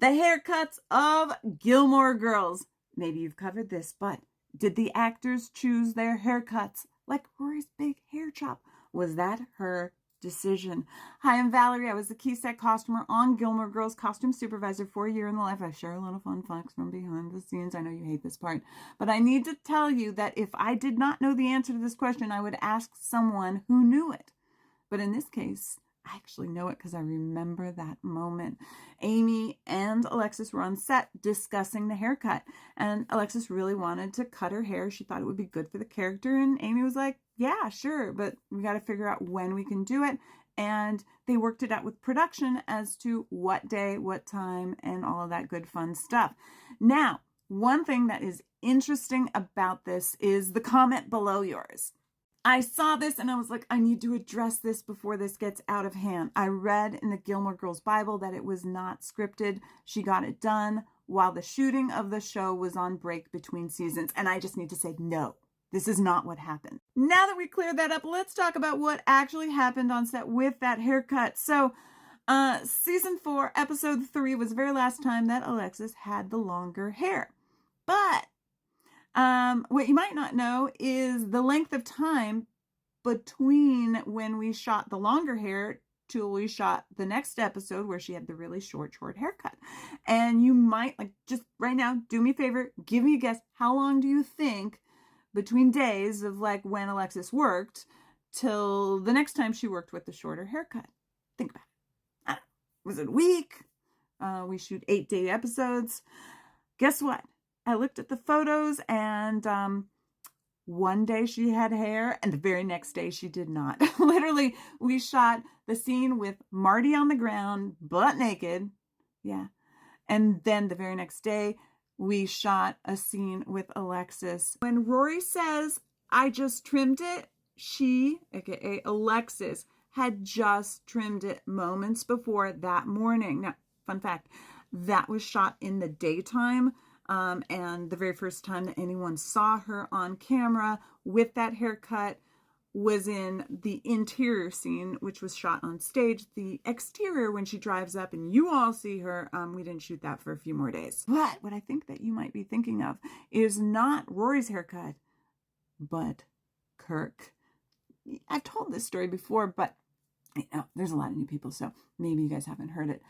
The haircuts of Gilmore Girls. Maybe you've covered this, but did the actors choose their haircuts like Rory's big hair chop? Was that her decision? Hi, I'm Valerie. I was the key set costumer on Gilmore Girls, costume supervisor for a year in the life. I share a little fun facts from behind the scenes. I know you hate this part, but I need to tell you that if I did not know the answer to this question, I would ask someone who knew it. But in this case, I actually know it because I remember that moment. Amy and Alexis were on set discussing the haircut, and Alexis really wanted to cut her hair. She thought it would be good for the character, and Amy was like, yeah, sure, but we got to figure out when we can do it. And they worked it out with production as to what day, what time, and all of that good fun stuff. Now, one thing that is interesting about this is the comment below yours. I saw this and I was like, I need to address this before this gets out of hand. I read in the Gilmore Girls Bible that it was not scripted. She got it done while the shooting of the show was on break between seasons. And I just need to say, no, this is not what happened. Now that we cleared that up, let's talk about what actually happened on set with that haircut. So season 4, episode 3 was the very last time that Alexis had the longer hair. But what you might not know is the length of time between when we shot the longer hair till we shot the next episode where she had the really short haircut. And you might, like, just right now, do me a favor, give me a guess. How long do you think between days of like when Alexis worked till the next time she worked with the shorter haircut? Think about it. Was it a week? We shoot 8-day episodes. Guess what? I looked at the photos and one day she had hair and the very next day she did not. Literally, we shot the scene with Marty on the ground, butt naked. Yeah. And then the very next day, we shot a scene with Alexis. When Rory says, I just trimmed it, she, aka Alexis, had just trimmed it moments before that morning. Now, fun fact, that was shot in the daytime. And the very first time that anyone saw her on camera with that haircut was in the interior scene, which was shot on stage. The exterior, when she drives up and you all see her, we didn't shoot that for a few more days. But what I think that you might be thinking of is not Rory's haircut, but Kirk. I've told this story before, but you know, there's a lot of new people, so maybe you guys haven't heard it.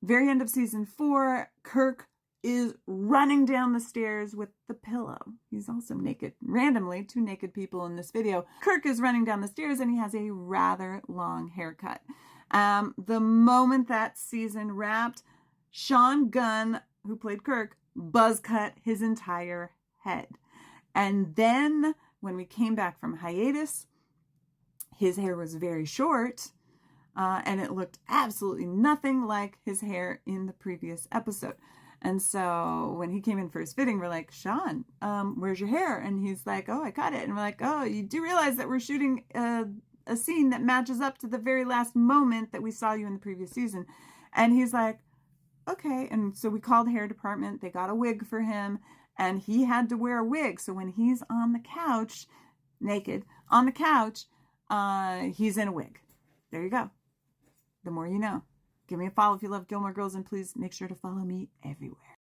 Very end of season 4, Kirk is running down the stairs with the pillow. He's also naked. Randomly, 2 naked people in this video. Kirk is running down the stairs and he has a rather long haircut. The moment that season wrapped, Sean Gunn, who played Kirk, buzz cut his entire head. And then when we came back from hiatus, his hair was very short. And it looked absolutely nothing like his hair in the previous episode. And so when he came in for his fitting, we're like, Sean, where's your hair? And he's like, oh, I cut it. And we're like, oh, you do realize that we're shooting a scene that matches up to the very last moment that we saw you in the previous season. And he's like, okay. And so we called the hair department. They got a wig for him and he had to wear a wig. So when he's on the couch, naked, on the couch, he's in a wig. There you go. The more you know. Give me a follow if you love Gilmore Girls, and please make sure to follow me everywhere.